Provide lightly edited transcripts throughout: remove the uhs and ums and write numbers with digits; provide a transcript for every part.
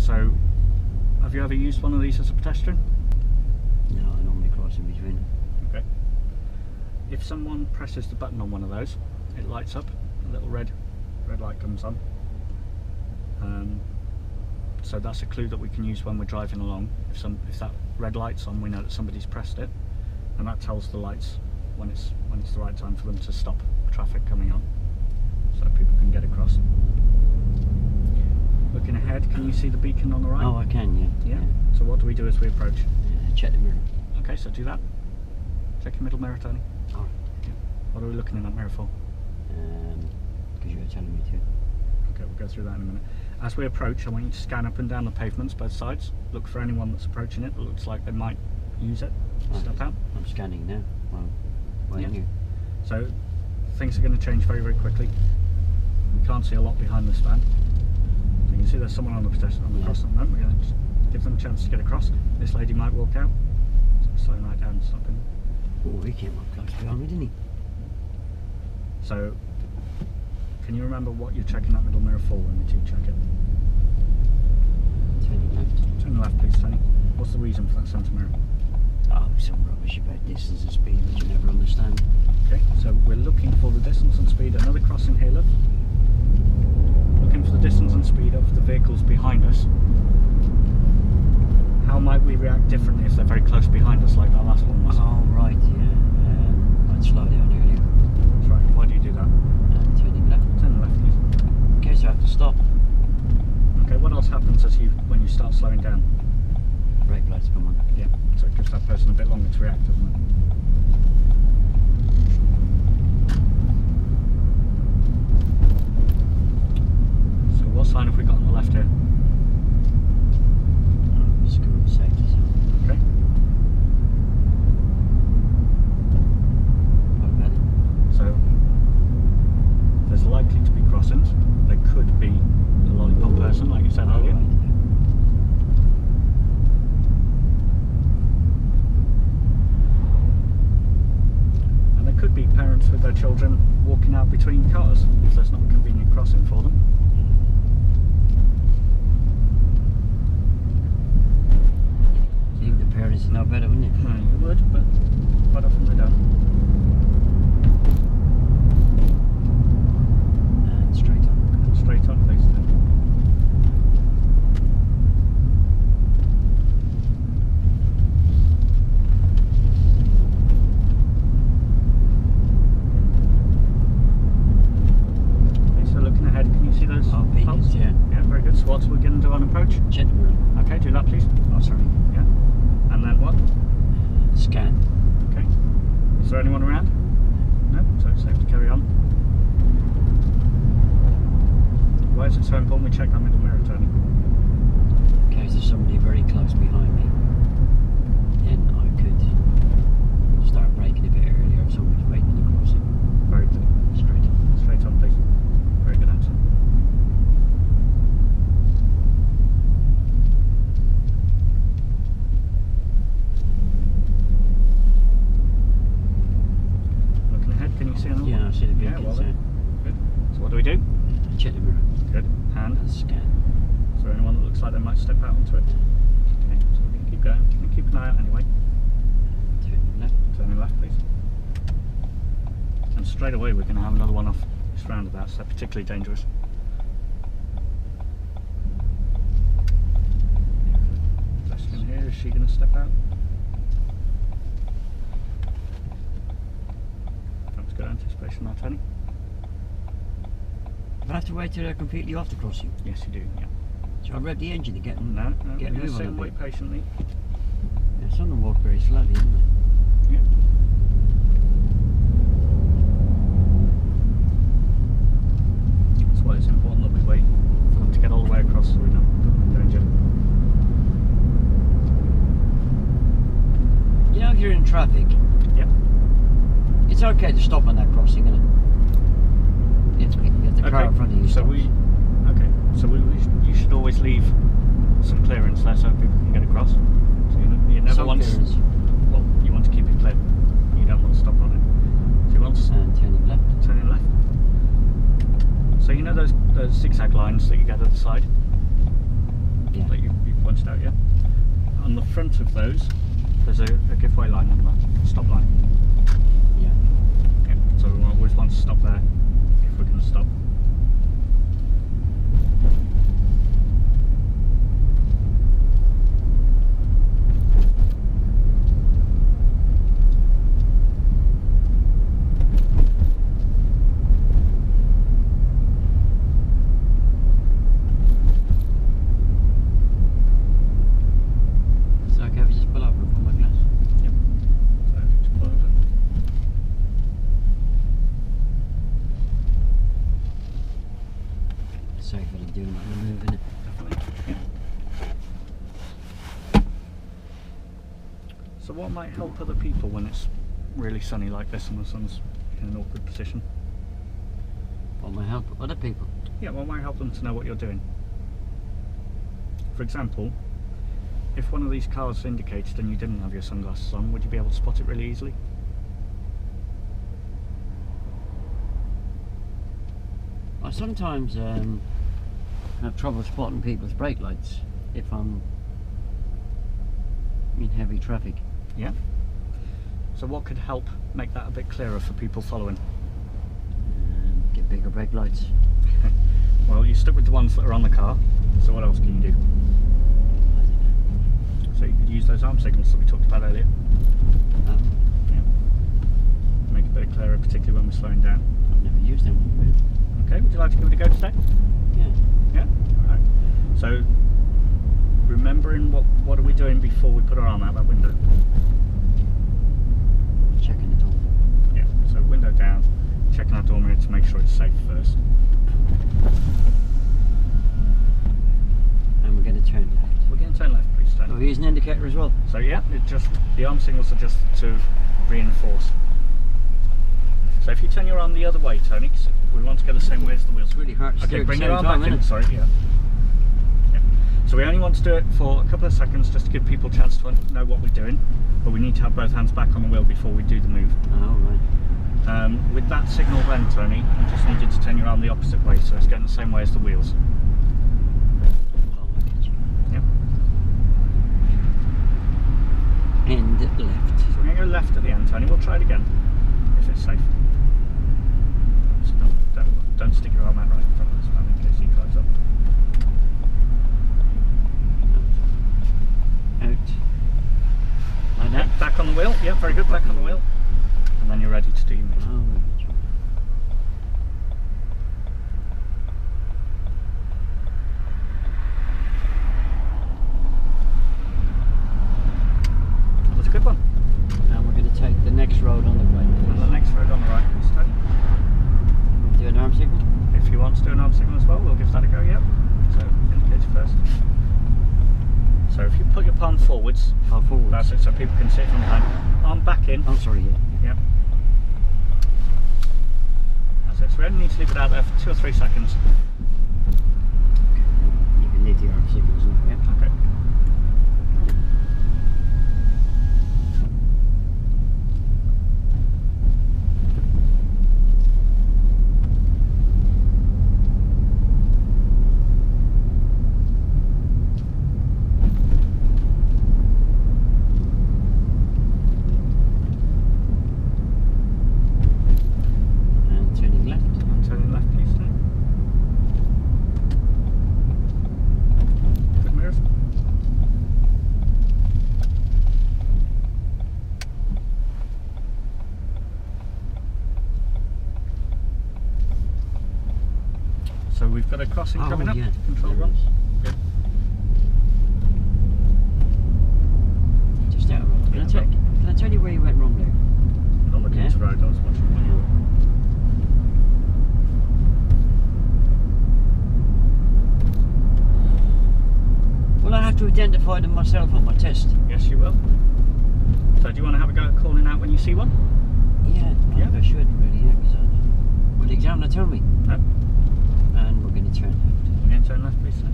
So, have you ever used one of these as a pedestrian? No, I normally cross in between them. Okay. If someone presses the button on one of those, it lights up, a little red light comes on. So that's a clue that we can use when we're driving along. If that red light's on, we know that somebody's pressed it, and that tells the lights when it's the right time for them to stop traffic coming on, so people can get across. Looking ahead, can you see the beacon on the right? Oh, I can, yeah. Yeah. So what do we do as we approach? Check the mirror. Okay, so do that. Check your middle mirror, Tony. Alright. Yeah. What are we looking in that mirror for? Because you were telling me to. Okay, we'll go through that in a minute. As we approach, I want you to scan up and down the pavements, both sides. Look for anyone that's approaching it that looks like they might use it. Step out. I'm scanning now. Well, Yeah. you. So things are going to change very, very quickly. We can't see a lot behind this van. So you can see there's someone on the pedestrian on the cross at the moment. We're going to just give them a chance to get across. This lady might walk out. So slowing right down and stopping. Oh, he came up close behind me, didn't he? So can you remember what you're checking that middle mirror for when you check it? Turning left. Turn left, please, Tony. What's the reason for that centre mirror? Oh, some rubbish about distance and speed which you never understand. Okay, so we're looking for the distance and speed. Another crossing here, look. Looking for the distance and speed of the vehicles behind us. How might we react differently if they're very close behind us, like that last one was? Oh, right, yeah. I'd slow down earlier. That's right. Why do you do that? Turning left. Turn left, please. In case I have to stop. Okay, what else happens when you start slowing down? Brake lights come on. Yeah, so it gives that person a bit longer to react, doesn't it? So what sign have we got on the left here? School safety zone. Okay. What about it? So there's likely to be crossings. There could be a lollipop person, like you said earlier. Right, And there could be parents with their children walking out between cars if there's not a convenient crossing for them. I think the parents know better, wouldn't it? You would, but quite often they don't. And straight on. Straight on, please. Okay, so looking ahead, can you see those Oh, beacons, poles? yeah. Yeah, very good. So what are we going to do on approach? Check the mirror. Okay, do that please. Oh, sorry. Yeah. And then what? Scan. Okay. Is there anyone around? No, so it's safe to carry on. Why is it so important we check that middle mirror, Tony? In case there's somebody very close behind me, then I could start braking a bit earlier if somebody's waiting at the crossing. Very good. Straight on. Straight on, please. Very good answer. Looking ahead, can you see another one? Yeah, I see the Yeah, beacons, well yeah. then. Good. So what do we do? Check the mirror. Good. And And scan. is there anyone that looks like they might step out onto it? Okay, so we can keep going. We can keep an eye out anyway. Turning left. Turning left, please. And straight away we're going to have another one off this roundabout, so they're particularly dangerous. Pedestrian here, is she going to step out? That's good anticipation now, Tony. Do I have to wait till they're completely off the crossing? Yes, you do, yeah. Should I rev the engine to get them? No, Get we're going to moving sit a and bit. wait patiently. Yeah, some of them walk very slowly, don't they? Yeah. That's why it's important that we wait for them to get all the way across so we don't put them in danger. You know, if you're in traffic, Yep. it's okay to stop on that crossing, isn't it? If the car in front of you so stops. you should always leave some clearance there so people can get across. So you never Some want clearance. well, you want to keep it clear. You don't want to stop on it. So you want to And turning left. turn left. So you know those zigzag lines that you get at the side? Yeah. that you pointed out, yeah? On the front of those, there's a giveaway line on the stop line. Yeah. Yeah, so we always want to stop there if we can stop. Is it okay if we just pull over and put my glass? Yep. So if you just pull over. It's safer than doing it and moving it. Definitely. Yeah. So what might help other people when it's really sunny like this and the sun's in an awkward position? What might help other people? Yeah, what might help them to know what you're doing? For example, if one of these cars indicated and you didn't have your sunglasses on, would you be able to spot it really easily? I sometimes have trouble spotting people's brake lights if I'm in heavy traffic. Yeah. So what could help make that a bit clearer for people following? Get bigger brake lights. Well, you stuck with the ones that are on the car, so what else can you do? So you could use those arm signals that we talked about earlier. Yeah. Make it a bit clearer, particularly when we're slowing down. I've never used them. Okay, would you like to give it a go today? Yeah. Yeah? Alright. So, remembering what are we doing before we put our arm out that window? Checking it all. Yeah, so window down, checking our door mirror to make sure it's safe first. And we're going to turn left. We're going to turn left, please, Stan. Oh, here's an indicator as well. So yeah, the arm signals are just to reinforce. So if you turn your arm the other way, Tony, 'cause we want to go the same way as the wheels. It's really hard to steer Okay, at bring the your same arm time, back in. innit? Sorry, yeah. Yeah. So we only want to do it for a couple of seconds just to give people a chance to know what we're doing, but we need to have both hands back on the wheel before we do the move. Oh, right. With that signal then, Tony, you just need you to turn your arm the opposite way, so it's going the same way as the wheels. Oh, I get you. Yep. And left. So we're going to go left at the end, Tony. We'll try it again, if it's safe. So don't stick your arm out right in front of this man in case he climbs up. Out. Like that. Back on the wheel. Yeah, very good. Back on the wheel. And then you're ready to do your move. Oh, I get you. That was a good one. And we're going to take the next road on the right. And the next road on the right, please, Tony. Do an arm signal? If you want to do an arm signal as well, we'll give that a go, yep. So, indicate first. So if you put your palm forwards, Palm forwards. that's it, so people can see it from behind. Arm back in. Oh, sorry, yeah. Yep. That's it. So we only need to leave it out there for 2 or 3 seconds. You can leave the arm signals in there. Okay. And turning left. And turning left, please, Tony. Good mirrors. So we've got a crossing Oh, coming up. yeah. Control There run. is. Good. Just out of road. Yeah, Can I tell you where you went wrong there? Not looking Yeah. into the road, I was watching what you were. Well, I have to identify them myself on my test. Yes, you will. So do you want to have a go at calling out when you see one? Yeah, I Yeah. think I should really, yeah, because will the examiner tell me? No. And we're going to turn left. You're going to turn left, please, sir.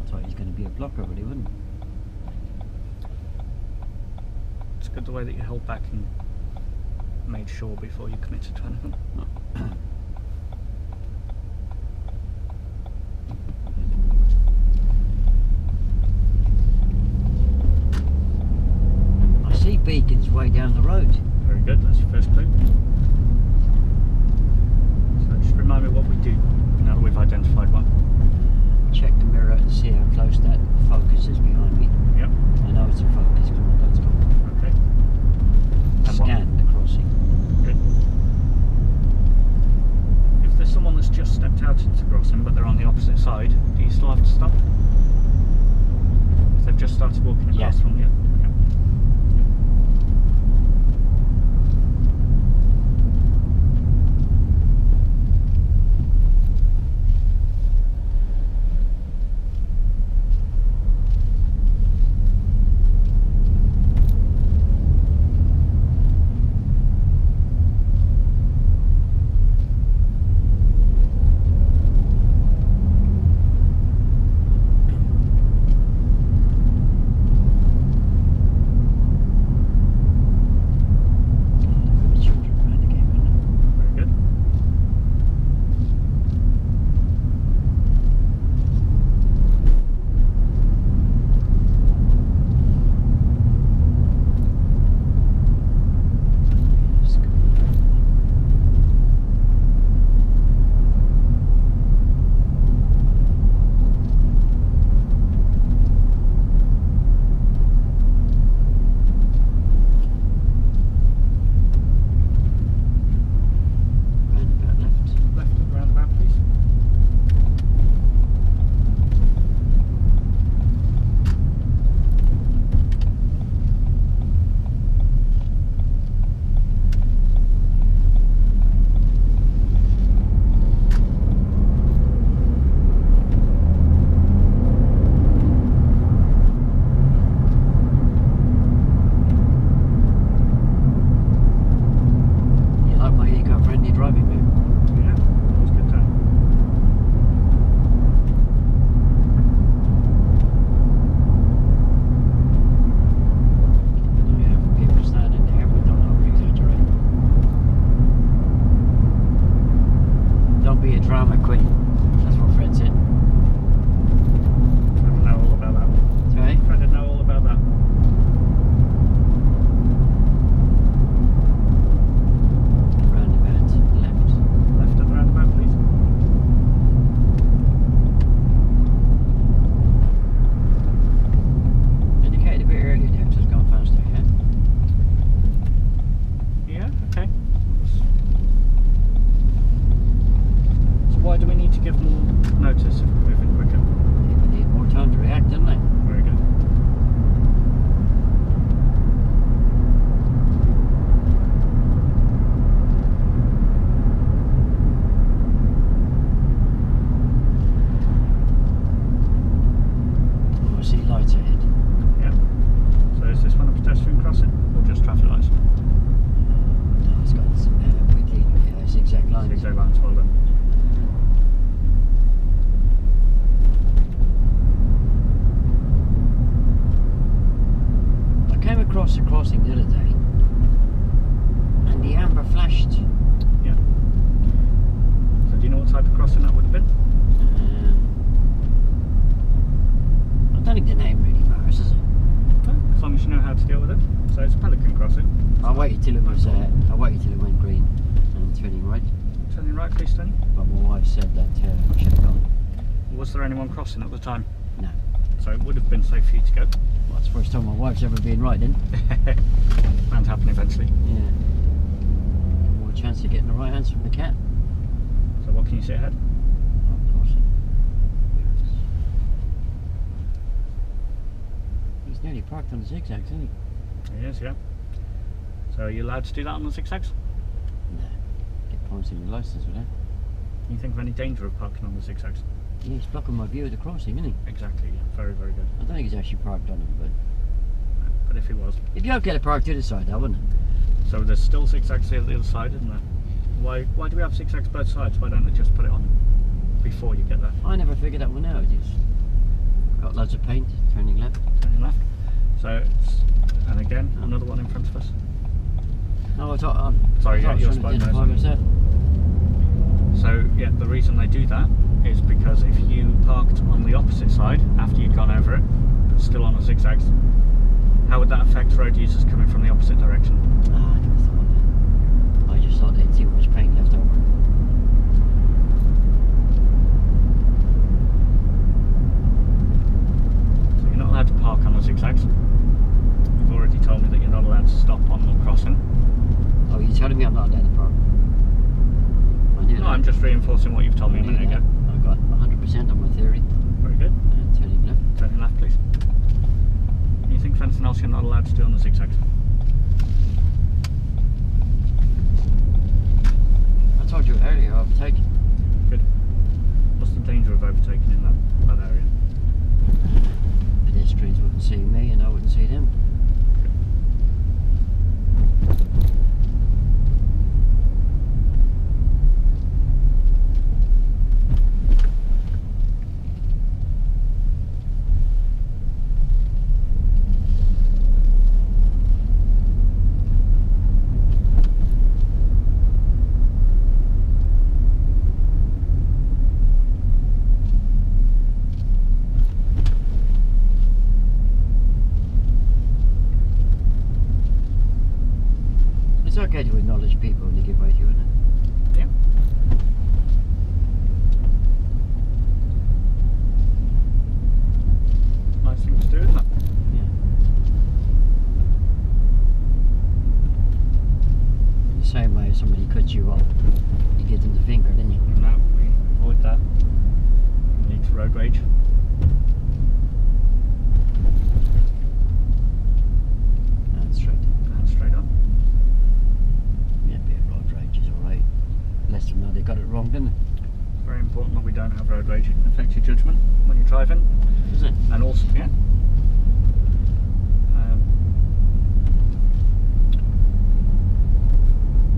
I thought he was going to be a blocker, but he wouldn't. It's good the way that you hold back and made sure before you committed to anything. I see beacons way down the road. Very good, that's your first clue. So just remind me what we do now that we've identified one. Check the mirror and see how close that focus is behind me. Yep. I know it's a focus, come on, let's go. Okay. And Scan the crossing. Good. If there's someone that's just stepped out into the crossing but they're on the opposite side, do you still have to stop? If they've just started walking across from you. across the crossing the other day, and the amber flashed. Yeah. So do you know what type of crossing that would have been? I don't think the name really matters, does it? No, as long as you know how to deal with it. So it's a pelican crossing. I waited till it was. I waited till it went green and turning right. Turning right, please, Tony. But my wife said that I should have gone. Was there anyone crossing at the time? No. So it would have been safe for you to go. Well, that's the first time my wife's ever been right then. Bound to happen eventually. Yeah. More chance of getting the right answer from the cat. So what can you see ahead? Oh, crossing. He's nearly parked on the zigzags, isn't he? He is, yeah. So are you allowed to do that on the zigzags? No. Get points in your licence with that. Can you think of any danger of parking on the zigzags? Yeah, he's blocking my view of the crossing, isn't he? Exactly, yeah. Very, very good. I don't think he's actually parked on him, but... But if he was. It'd be okay to park to the side, though, wouldn't it? So there's still zigzags here at the other side, isn't there? Why do we have zigzags both sides? Why don't they just put it on before you get there? I never figured that one out. It's got loads of paint, turning left. Turning left. So, and again, another one in front of us. No, I thought. Sorry, yeah, you're trying to spoken identify myself. So yeah, the reason they do that is because if you parked on the opposite side after you'd gone over it, but still on a zigzag, how would that affect road users coming from the opposite direction? Ah, I never thought of that. I just thought they'd see what was paint left over. So you're not allowed to park on the zigzags. You've already told me that you're not allowed to stop on the crossing. Oh, you're telling me I'm not allowed to park? I knew No, that. I'm just reinforcing what you've told me a minute ago. I got 100% on my theory. Very good. Turning left. Turning left, please. You think of anything else you're not allowed to do on the zigzags? I told you earlier, overtake. Good. What's the danger of overtaking in that area? Pedestrians wouldn't see me and I wouldn't see them. It's okay to acknowledge people when they give way to you, isn't it? Yeah. Nice thing to do, isn't it? Yeah. In the same way if somebody cuts you off, you give them the finger, didn't you? No, we avoid that. We need to road rage. And straight. And straight on. Yeah, a bit of road rage is alright. Less than that, they got it wrong, didn't they? It's very important that we don't have road rage. It affects your judgment when you're driving. Is it? And also, yeah.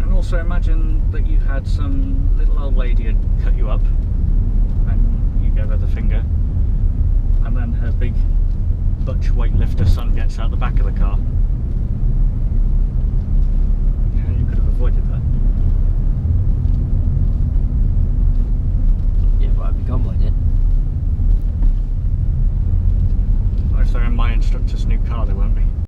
And also imagine that you had some little old lady had cut you up and you gave her the finger, and then her big butch weightlifter son gets out the back of the car